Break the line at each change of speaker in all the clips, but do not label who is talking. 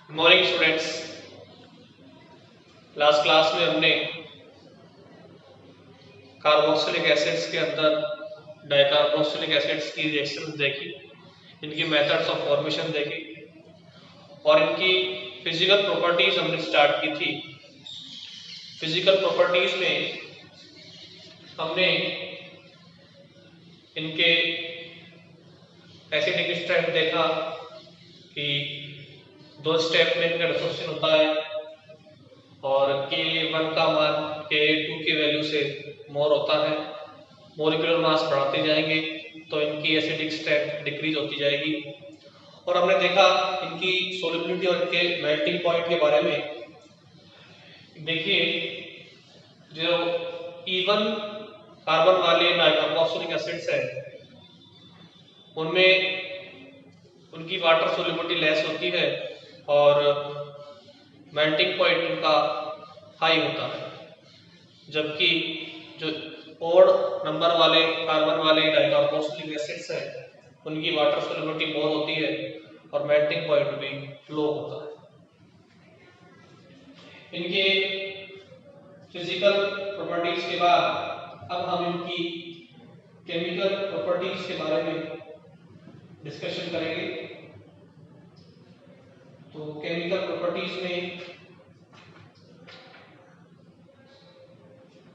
Morning students. Last class में हमने carboxylic acids के अंदर डाइकार्बोक्सिलिक एसिड्स की रिएक्शंस देखी, इनकी मेथड्स ऑफ फॉर्मेशन देखी और इनकी फिजिकल प्रॉपर्टीज हमने स्टार्ट की थी। फिजिकल प्रॉपर्टीज में हमने इनके एसिडिक स्ट्रेंथ देखा कि 2 स्टेप में इनका डिसोसिएशन होता है और K1 का मान K2 की वैल्यू से मोर होता है। मोलिकुलर मास बढ़ाते जाएंगे तो इनकी एसिडिक स्ट्रेंथ डिक्रीज होती जाएगी। और हमने देखा इनकी सोलिबिलिटी और इनके मेल्टिंग पॉइंट के बारे में। देखिए, जो इवन कार्बन वाले डाइकार्बोक्सिलिक एसिड्स है उनमें उनकी वाटर सोलिबिलिटी लेस होती है और मेल्टिंग पॉइंट उनका हाई होता है, जबकि जो ओड नंबर वाले कार्बन वाले डाइकार्बोक्सिलिक एसिड्स है उनकी वाटर सोलिबिलिटी मोर होती है और मेल्टिंग पॉइंट भी लो होता है। इनके फिजिकल प्रॉपर्टीज के बाद अब हम इनकी केमिकल प्रॉपर्टीज के बारे में डिस्कशन करेंगे। तो केमिकल प्रॉपर्टीज में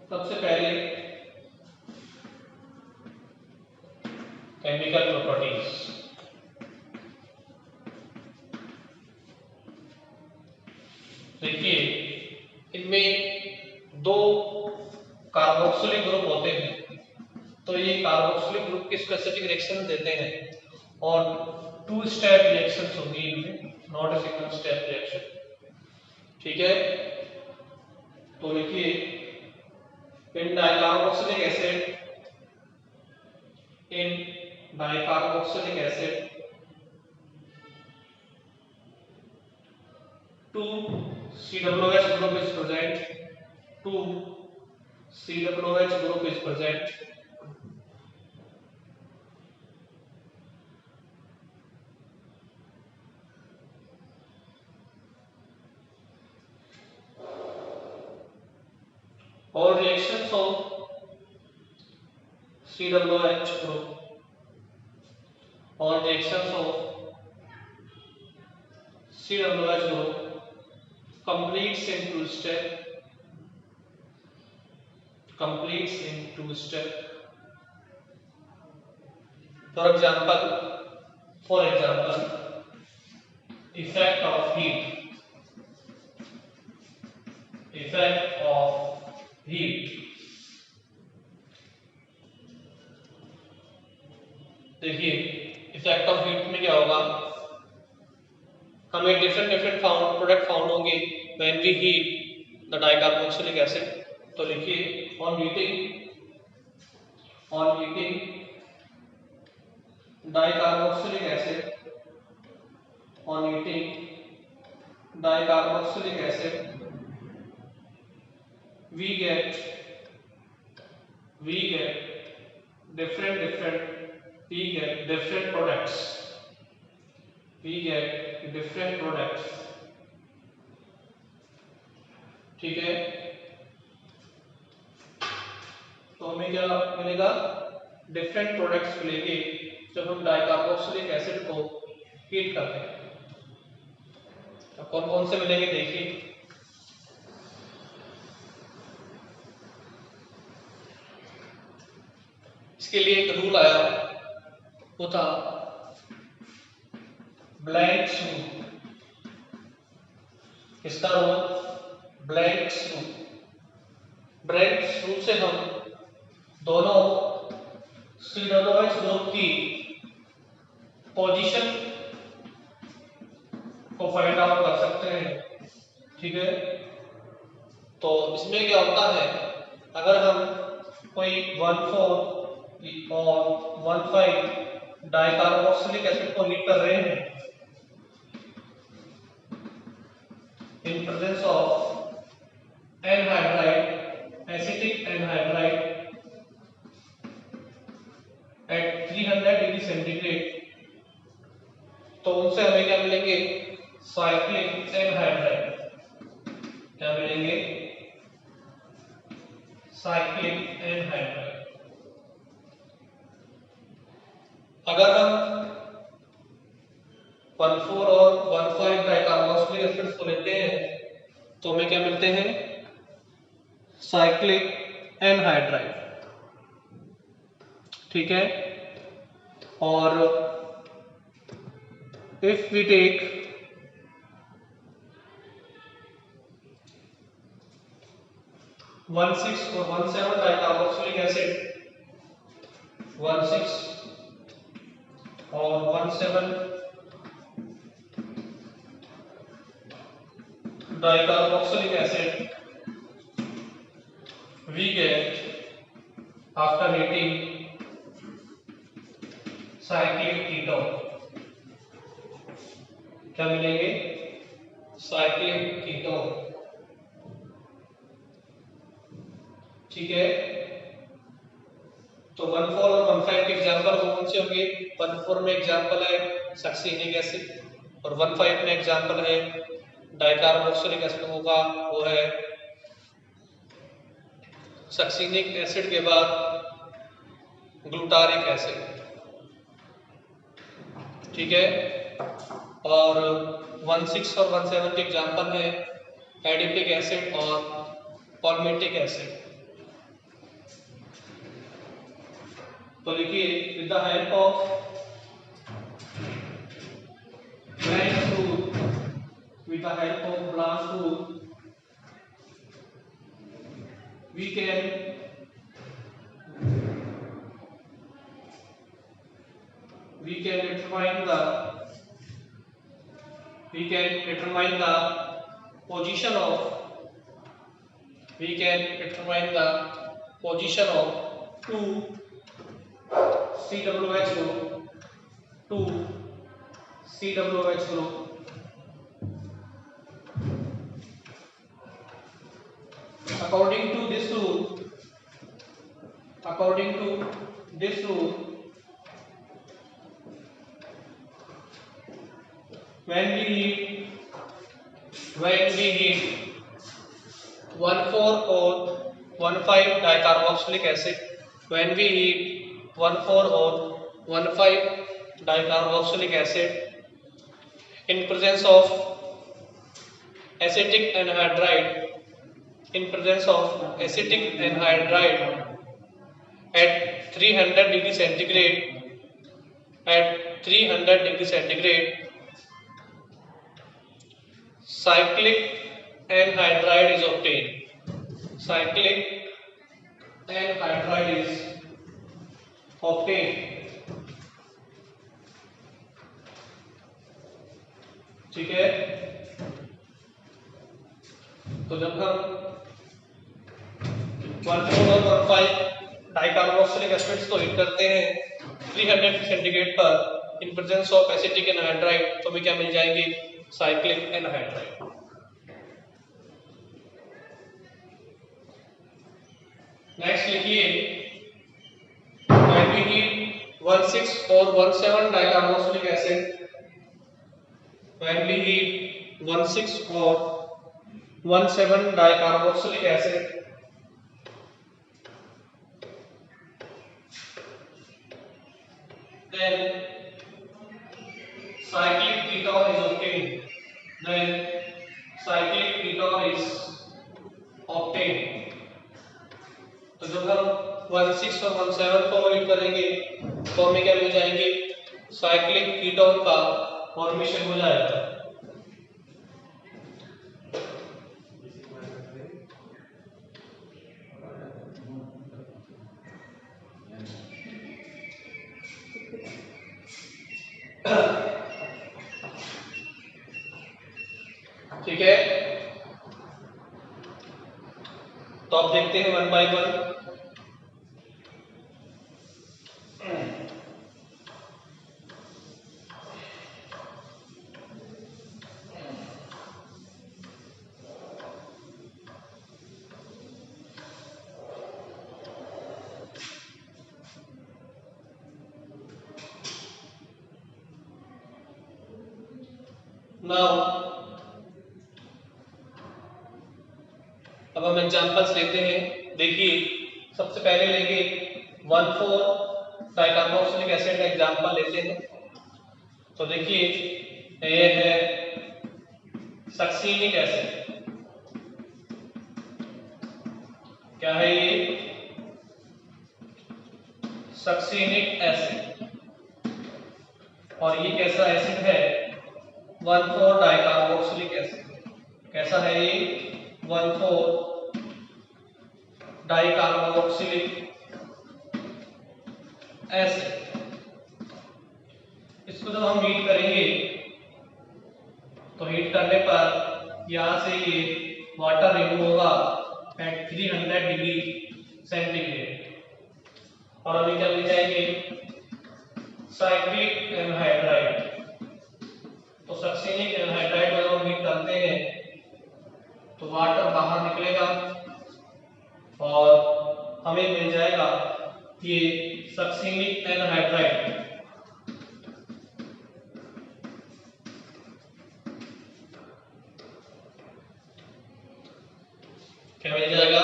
सबसे पहले केमिकल प्रॉपर्टीज। देखिए, इनमें 2 कार्बोक्सिलिक ग्रुप होते हैं, तो ये कार्बोक्सिलिक ग्रुप की स्पेसिफिक रिएक्शन देते हैं और 2 स्टेप रिएक्शंस होंगी इनमें, not a single step reaction. ठीक है, तो देखिए, इन dicarboxylic acid 2 COOH group is present, 2 COOH group is present, all reactions of COOH group, all reactions of COOH group completes in 2 step. For example, effect of heat. देखिए, effect of heat में क्या होगा, हमें different product found होंगे when we heat the dicarboxylic acid. तो लिखिए, on heating dicarboxylic acid we get different products. ठीक है, तो हमें क्या मिलेगा, डिफरेंट प्रोडक्ट्स मिलेंगे जब हम डाइकार्बोक्सिलिक एसिड को हीट करते हैं। तो कौन कौन से मिलेंगे, देखिए। इसके लिए एक रूल आया, वो था ब्लैंक स्लू। इसका रूल ब्लैंक स्लू से हम दोनों COOH ग्रुप की पोजीशन को फाइंड आउट कर सकते हैं। ठीक है, तो इसमें क्या होता है, अगर हम कोई 1,4 और 1,5 डाइकार्बोक्सिलिक एसिड को हीट कर रहे हैं in presence of acetic anhydride at 300 degree centigrade, तो उनसे हमें क्या मिलेंगे, साइक्लिक एनहाइड्राइड क्या मिलेंगे? Cyclic anhydride. अगर हम 1,4 और 1,5 डाइकार्बोक्सिलिक एसिड्स को लेते हैं तो हमें क्या मिलते हैं? Cyclic anhydride. ठीक है। और इफ वी टेक 1,6 और 1,7 डाइकार्बोक्सिलिक एसिड, 1,6 और 1,7 dicarboxylic acid, we get after heating cyclic ketone। क्या मिलेंगे? Cyclic ketone. ठीक है। तो 1,4 और 1,5 के एग्जांपल कौन से होंगे? 1,4 में एग्जांपल है सक्सिनिक एसिड और 1,5 में एग्जांपल है डाइकार्बोक्सिलिक एसिड होगा, वो है सक्सिनिक एसिड के बाद ग्लूटारिक एसिड। ठीक है। और 1,6 और 1,7 के एग्जांपल है एडिपिक एसिड और पॉल्मेटिक एसिड। तो लिखिए, with the help of branch rule, with the help of branch rule, we can determine the position of two COOH group according to this rule, when we heat 1,4 or 1,5 dicarboxylic acid, when we heat 1,4 or 1,5 dicarboxylic acid in presence of acetic anhydride at 300 degree centigrade, cyclic anhydride is obtained। ठीक है। तो जब हम 1,4 और 1,5 dicarboxylic acids को heat करते हैं 300 centigrade पर in presence of acetic anhydride, तो हमें क्या मिल जाएंगे? Cyclic anhydride. नेक्स्ट लिखिए, when we heat 1,6 or 1,7 dicarboxylic acid, when we heat 1,6 or 1,7 dicarboxylic acid, then cyclic ketone is obtained। तो जब हम 1,6 और 1,7 को हीट करेंगे तो हमें क्या मिल जाएंगे? साइक्लिक कीटोन का फॉर्मेशन हो जाएगा। ठीक है। तो अब देखते हैं वन बाय वन। नाउ अब हम एग्जांपल्स लेते हैं। देखिए सबसे पहले लेंगे 1,4 डाइकार्बोक्सिलिक एसिड का एग्जांपल लेते हैं। तो देखिए ये है सक्सीनिक एसिड। क्या है ये? Succinic acid. और ये कैसा एसिड है? 1,4 डाइकार्बोक्सिलिक एसिड। कैसा है ये? 1,4 डाइकार्बोक्सिलिक एसिड। इसको जब हम हीट करेंगे तो हीट करने पर यहां से ये वाटर रिमूव होगा एट 300 डिग्री सेंटीग्रेड और अभी क्या मिल जाएंगे? Cyclic anhydride. तो सक्सीनिक एनहाइड्राइड जब हम हीट करते हैं तो वाटर बाहर निकलेगा और हमें मिल जाएगा ये सक्सीनिक एनहाइड्राइड। क्या मिल जाएगा?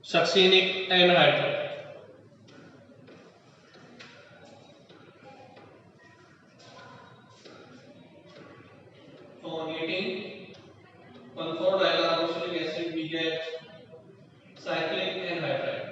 Succinic anhydride. On heating 1,4 dicarboxylic acid we get cyclic anhydride.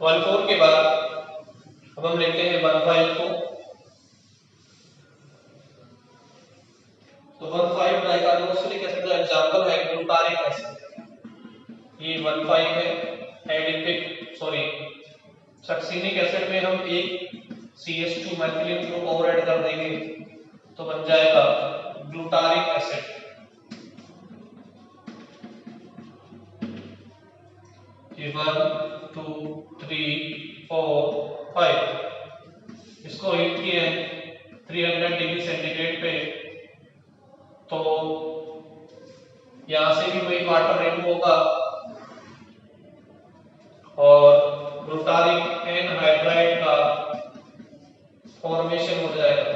One four के बाद अब हम लेते हैं 1,5 को। तो 1,5 डाइकार्बोक्सिलिक एसिड का एग्जांपल है ग्लूटारिक एसिड। ये 1,5 है एडिपिक सॉरी सक्सीनिक एसिड में हम एक CH2 मैथिलीन ग्रुप और ऐड कर देंगे तो बन जाएगा ग्लूटारिक एसिड। ये 1 2 3 4 5 इसको हीट किए 300 डिग्री सेंटीग्रेड पे तो यहां से भी वही वाटर रिमूव होगा और ग्लूटारिक एनहाइड्राइड का फॉर्मेशन हो जाएगा।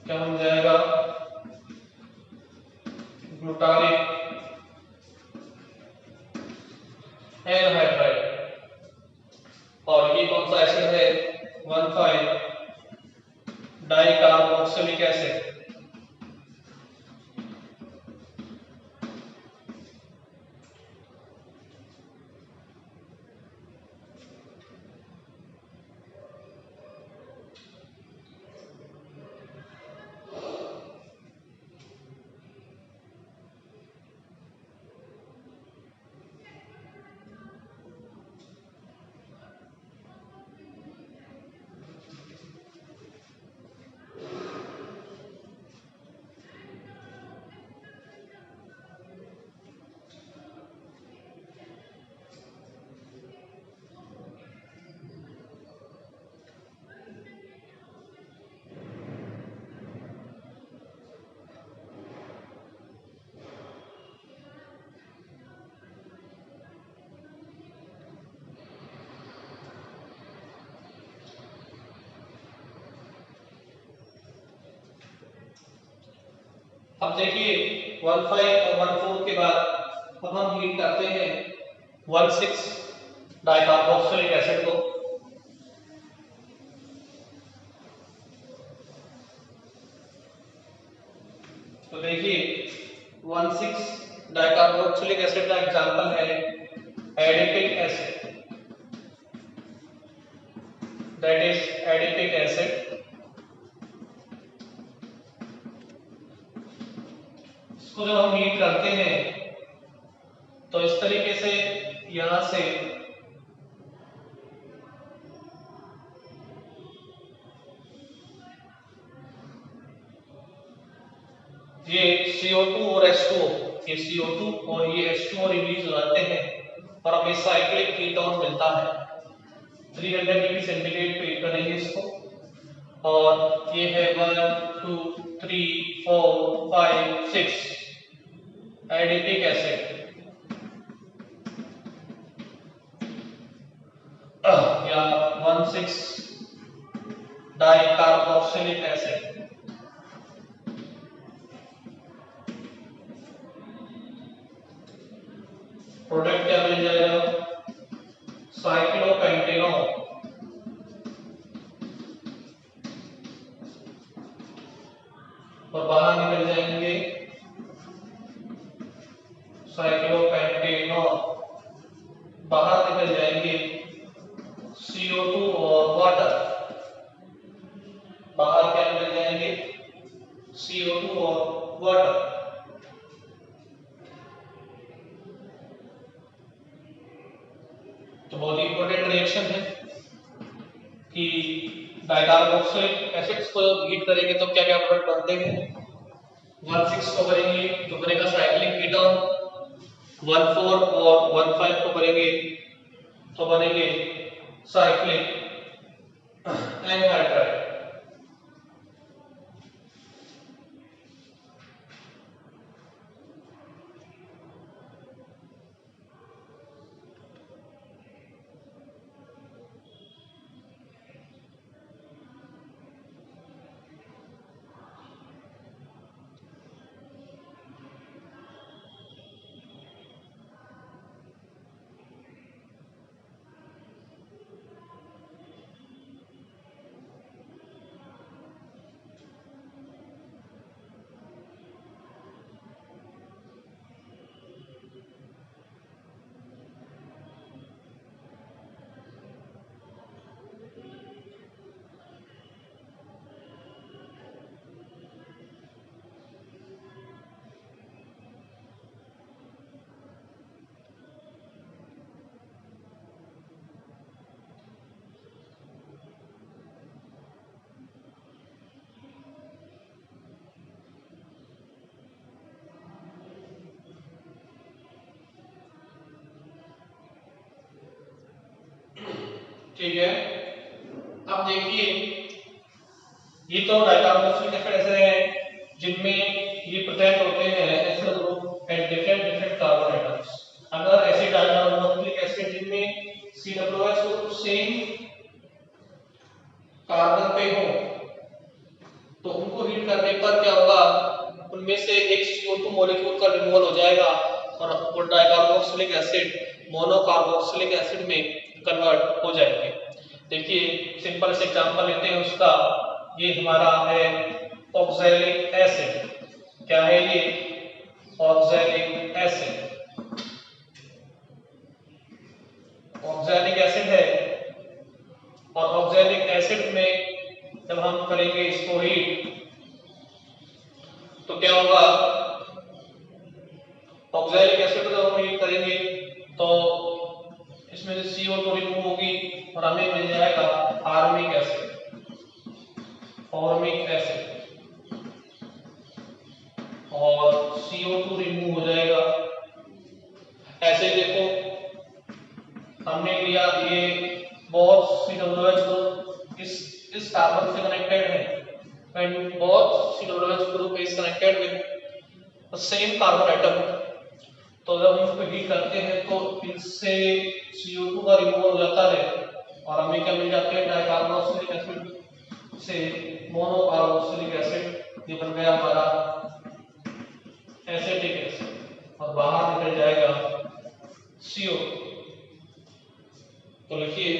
क्या हो जाएगा? Glutaric anhydride. और ये कौन सा एसिड है? 1,5 डाइकार्बोक्सिलिक एसिड। अब देखिए 1,5 और 1,4 के बाद अब हम हीट करते हैं 1,6 डाइकार्बोक्सिलिक एसिड को। तो देखिए 1,6 डाइकार्बोक्सिलिक एसिड का एग्जांपल है adipic acid, that is adipic acid. इसको जब हम हीट करते हैं तो इस तरीके से यहां से ये CO2 और H2O, ये CO2 और ये H2O रिलीज हो जाते हैं और हमें साइक्लिक कीटोन मिलता है। 300 डिग्री सेंटीग्रेड पे हीट करेंगे इसको और ये है 1 2 3 4 5 6 एडिपिक एसिड या 1,6 डाइकार्बोक्सिलिक एसिड। प्रोडक्ट क्या मिल जाएगा? साइक्लोपेंटेनॉल और बाहर निकल जाएंगे साइक्लोपेंटेनॉल, बाहर निकल जाएंगे CO2 और वाटर, बाहर क्या निकल जाएंगे CO2 और वाटर। तो बहुत ही इंपॉर्टेंट रिएक्शन है कि डाइकार्बोक्सिलिक एसिड्स को हीट करेंगे तो क्या क्या प्रोडक्ट बनते हैं। 1,6 को करेंगे तो बनेगा साइक्लिक कीटोन, 1,4 और 1,5 को करेंगे तो बनेंगे साइक्लिक एनहाइड्राइड। ठीक है, अब देखिए ये तो डाइकार्बोक्सिलिक एसिड ऐसे हैं जिनमें ये प्रेजेंट होते हैं acid group and different different carbon atoms. अगर ऐसे डाइकार्बोक्सिलिक एसिड जिनमें COOH ग्रुप सेम कार्बन पे हो तो उनको हीट करने पर क्या होगा, उनमें से एक CO2 मॉलिक्यूल का रिमूवल हो जाएगा और वो डाइकार्बोक्सिलिक एसिड मोनोकार्बोक्सिलिक एसिड में कन्वर्ट हो जाएंगे। देखिए सिंपल से एग्जांपल लेते हैं उसका, ये हमारा है ऑक्सैलिक एसिड। क्या है ये? Oxalic acid. ऑक्सैलिक एसिड है और ऑक्सैलिक एसिड में जब हम करेंगे इसको हीट तो क्या होगा, ऑक्सैलिक एसिड को जब हम हीट करेंगे तो इसमें से CO2 रिमूव होगी और हमें मिल जाएगा फॉर्मिक एसिड, फॉर्मिक एसिड और CO2 रिमूव हो जाएगा। ऐसे देखो हमने लिया ये बहुत COOH ग्रुप इस कार्बन से कनेक्टेड है एंड बहुत COOH group is connected with same carbon atom. तो जब हम इसको हीट करते हैं तो इनसे CO2 का रिमूवल हो जाता है और हमें क्या मिल जाते हैं डाइकार्बोक्सिलिक एसिड से मोनोकार्बोक्सिलिक एसिड। ये बन गया हमारा एसिटिक एसिड और बाहर निकल जाएगा CO। तो लिखिए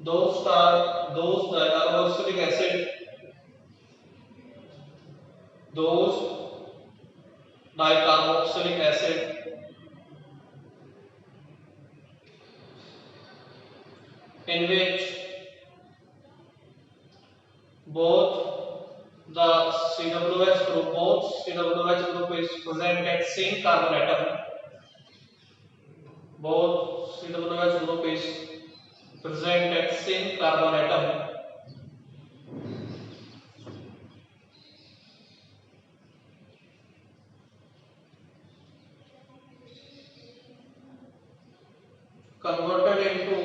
those dicarboxylic acid, those dicarboxylic acid, in which both the CWH group is present at same carbon atom. Both CWH group is present at same carbon atom. Converted into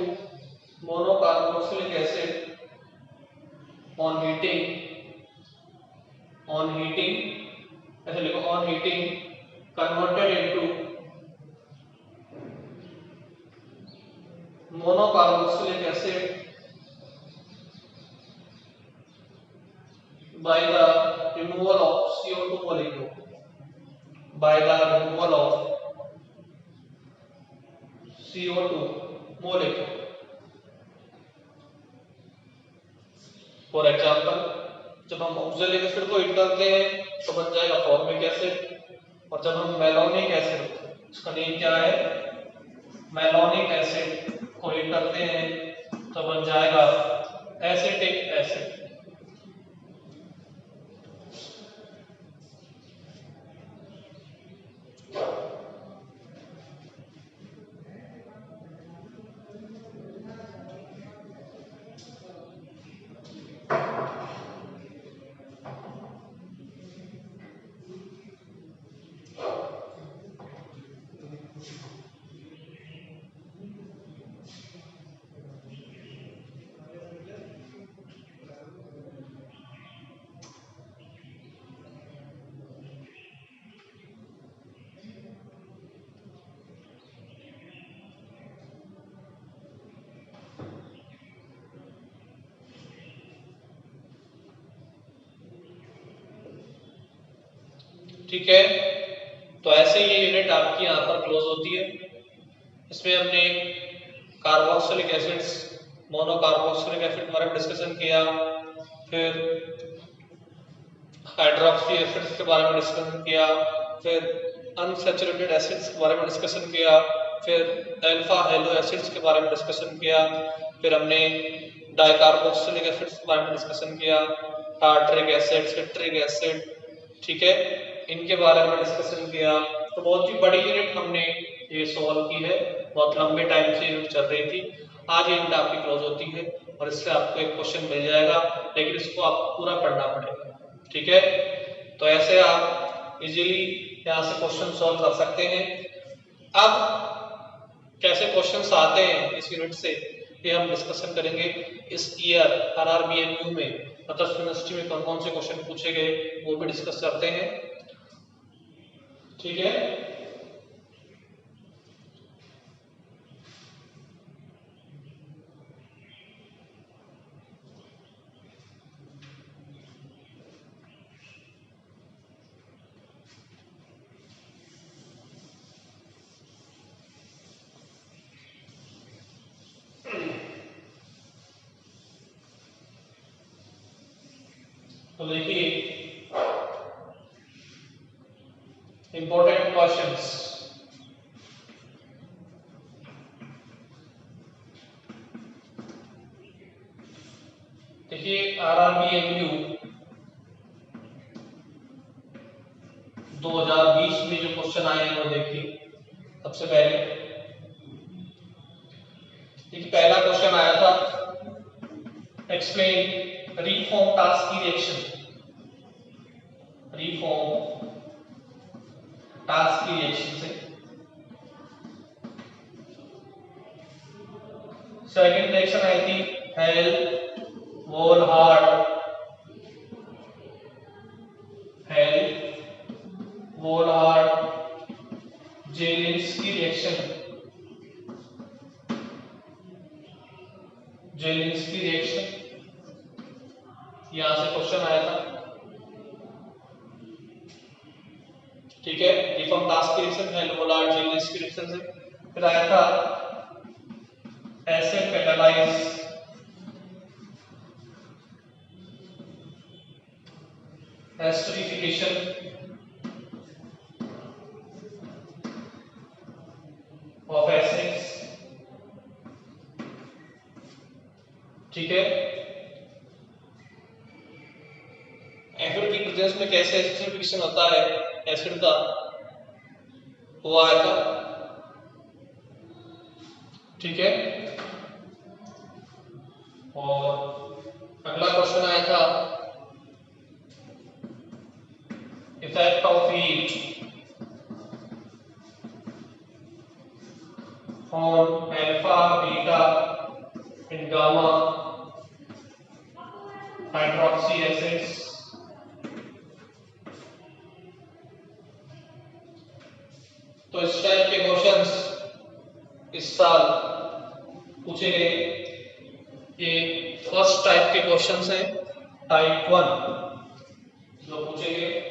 monocarboxylic acid on heating, ऐसे लिखो, on heating converted into monocarboxylic acid by the removal of CO2 molecule. By the removal of CO2 molecule. For example, जब हम oxalic acid को heat करते हैं तो बन जाएगा फॉर्मिक एसिड, और जब हम मेलोनिक एसिड, इसका नेम क्या है, मेलोनिक एसिड को हीट करते हैं तो बन जाएगा एसिटिक एसिड। ठीक है, तो ऐसे ये यूनिट आपकी यहाँ पर क्लोज होती है। इसमें हमने कार्बोक्सिलिक एसिड्स, मोनोकार्बोक्सिलिक एसिड के बारे में डिस्कशन किया, फिर हाइड्रोक्सी एसिड्स के बारे में डिस्कशन किया, फिर अनसैचुरेटेड एसिड्स के बारे में डिस्कशन किया, फिर अल्फा हेलो एसिड्स के बारे में डिस्कशन किया, फिर हमने डाइकार्बोक्सिलिक एसिड्स के बारे में डिस्कशन किया, टार्टरिक एसिड, सिट्रिक एसिड, ठीक है, इनके बारे में डिस्कशन किया। तो बहुत ही बड़ी यूनिट हमने ये सॉल्व की है, बहुत लंबे टाइम से यूनिट चल रही थी। आज ये यूनिट आपकी क्लोज होती है और इससे आपको एक क्वेश्चन मिल जाएगा, लेकिन इसको आपको पूरा पढ़ना पड़ेगा, ठीक है। तो ऐसे आप इजीली यहाँ से क्वेश्चन सॉल्व कर सकते हैं। अब कैसे क्वेश्चंस आते हैं इस यूनिट से, ये हम डिस्कशन करेंगे। इस ईयर RRBNU में मतलब यूनिवर्सिटी में कौन कौन से क्वेश्चन पूछे गए वो भी डिस्कस करते हैं, ठीक है। तो देखिए इंपॉर्टेंट क्वेश्चंस, देखिए RRBNU 2020 में जो क्वेश्चन आए हैं वो देखिए। सबसे पहले देखिए पहला क्वेश्चन आया था, एक्सप्लेन रीफॉर्म टास्क की रिएक्शन, रीफॉर्म टास्क की रिएक्शन से। सेकंड रिएक्शन आई थी Hell Volhard, Hell Volhard Zelinsky reaction, Zelinsky reaction, यहां से क्वेश्चन आया था, ठीक है। रीफॉर्म टास्क की reaction Hell Volhard Zelinsky reaction से। फिर आया था एसिड कैटालाइज एस्टरिफिकेशन, ठीक है। एसिड की प्रेजेंस में कैसे एसिडिफिकेशन होता है एसिड का, वो आया था, ठीक है। और अगला क्वेश्चन आया था effect of heat on alpha beta in gamma hydroxy acids. तो इस टाइप के क्वेश्चंस इस साल पूछे गए। ये फर्स्ट टाइप के क्वेश्चंस हैं, टाइप 1 जो पूछे गए।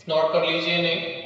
नोट कर लीजिए नहीं।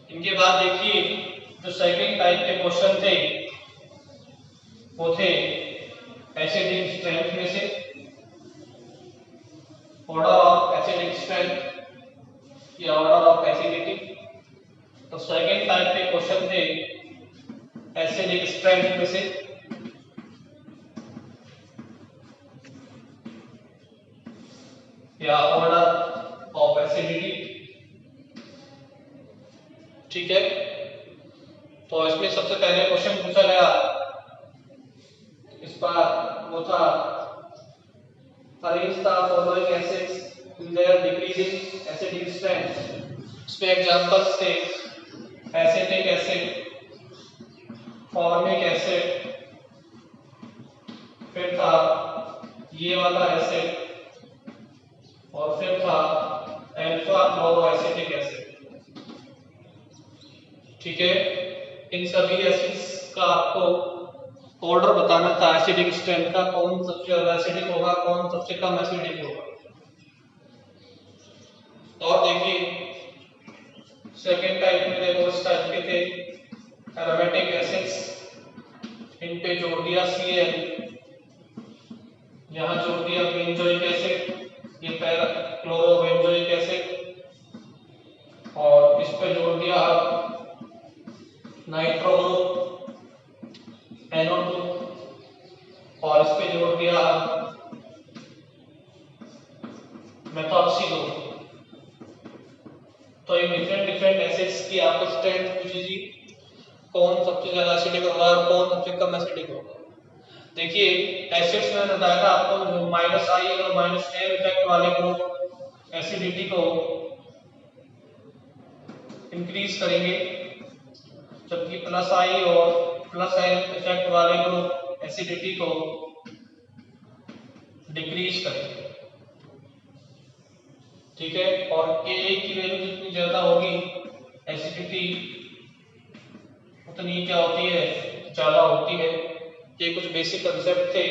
इनके बाद देखिए जो सेकंड टाइप के क्वेश्चन थे वो थे एसिडिक स्ट्रेंथ में से, ऑर्डर ऑफ एसिडिक स्ट्रेंथ या ऑर्डर ऑफ एसिडिटी। तो सेकंड टाइप के क्वेश्चन थे एसिडिक स्ट्रेंथ में से, या ऑर्डर ऑफ एसिडिटी, ठीक है। तो इसमें सबसे पहले क्वेश्चन पूछा गया इस बार वो था arrange the following acids in their decreasing acidic strength. इसमें एग्जांपल्स थे एसिटिक एसिड, फॉर्मिक एसिड, फिर था ये वाला एसिड, और फिर था अल्फा क्लोरोएसिटिक एसिड, ठीक है। इन सभी एसिड्स का आपको ऑर्डर बताना था एसिडिक स्ट्रेंथ का, कौन सबसे ज्यादा एसिडिक होगा, कौन सबसे कम एसिडिक होगा। और देखिए सेकेंड टाइप में देखो इस टाइप के थे एरोमेटिक एसिड्स, इन पे जोड़ दिया Cl, यहाँ जोड़ दिया बेंजोइक एसिड, ये पैरा क्लोरोबेंजोइक एसिड, और इस पे जोड़ दिया नाइट्रो ग्रुप NO2, और इस पे जोड़ दिया मेथॉक्सी ग्रुप। तो ये डिफरेंट एसिड्स की आपको स्ट्रेंथ पूछी थी, कौन सबसे ज्यादा एसिडिक होगा और कौन सबसे कम एसिडिक होगा। देखिए एसिड्स में बताया था आपको जो -I और -M इफेक्ट वाले ग्रुप एसिडिटी को इंक्रीज करेंगे, जबकि +I और +M इफेक्ट वाले ग्रुप एसिडिटी को डिक्रीज करेंगे, ठीक है। और Ka की वैल्यू जितनी ज्यादा होगी एसिडिटी उतनी क्या होती है, ज्यादा होती है। ये कुछ बेसिक कंसेप्ट थे,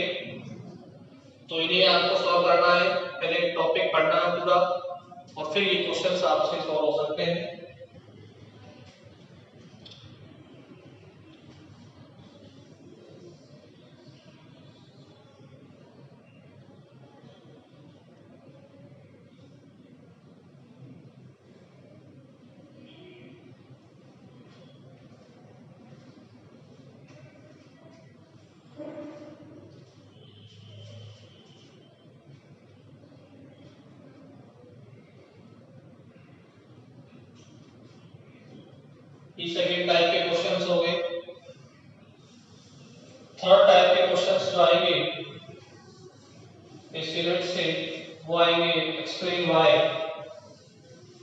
तो इन्हें आपको सॉल्व करना है, पहले टॉपिक पढ़ना है पूरा, और फिर ये क्वेश्चंस आपसे सॉल्व हो सकते हैं। ये सेकंड टाइप के क्वेश्चंस हो गए। थर्ड टाइप के क्वेश्चंस जो आएंगे इस यूनिट से वो आएंगे एक्सप्लेन व्हाई,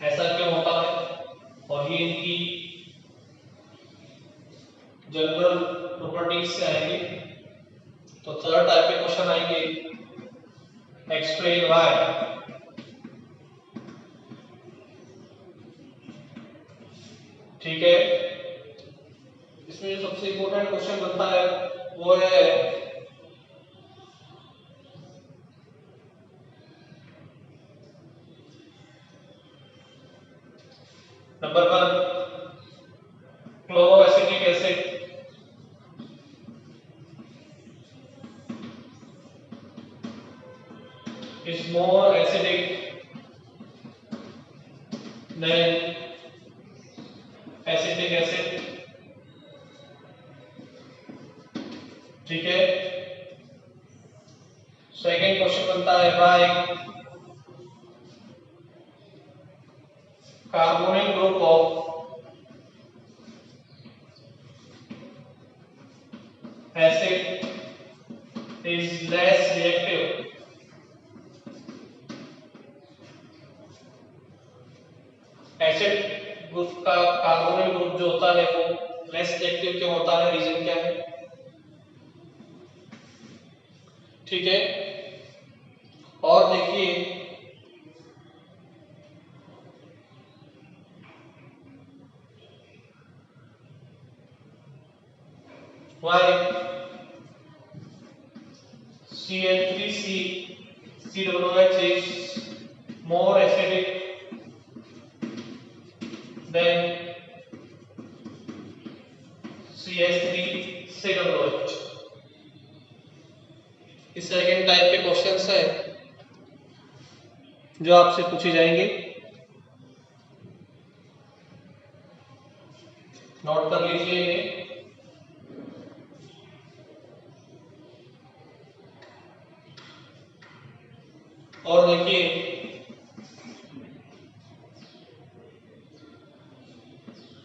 ऐसा क्यों होता है, और और ये इनकी जनरल प्रॉपर्टीज से आएंगे। तो थर्ड टाइप के क्वेश्चन आएंगे एक्सप्लेन व्हाई। ठीक है, इसमें जो सबसे इंपॉर्टेंट क्वेश्चन बनता है वो है number 1, chloroacetic acid is more acidic than acetic acid। ठीक है, सेकेंड क्वेश्चन बनता है by carbonyl group of acid is less reactive acid group का कार्बोनिल ग्रुप जो होता है वो लेस रिएक्टिव क्यों होता है, रीजन क्या है? ठीक है, और देखिए why CH3COOH is more acidic than CH3COOH। इस सेकेंड टाइप के क्वेश्चंस है जो आपसे पूछे जाएंगे, नोट कर लीजिए। और देखिए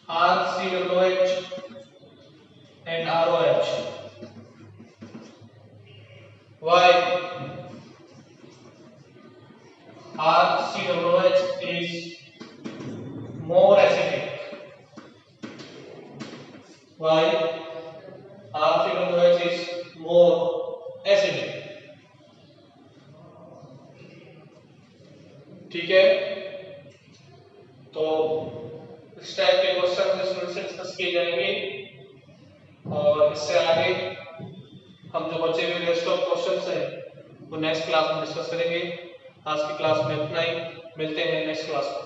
RCOOH and ROH, why RCOOH is more acidic, why RCOOH is more acidic। ठीक है, तो इस टाइप के क्वेश्चन स्टूडेंट से डिस्कस किए जाएंगे और इससे आगे हम जो बचे हुए रेस्ट ऑफ क्वेश्चंस हैं वो नेक्स्ट क्लास में डिस्कस करेंगे। आज की क्लास में इतना ही, मिलते हैं नेक्स्ट क्लास में।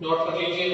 नोट कर लीजिए।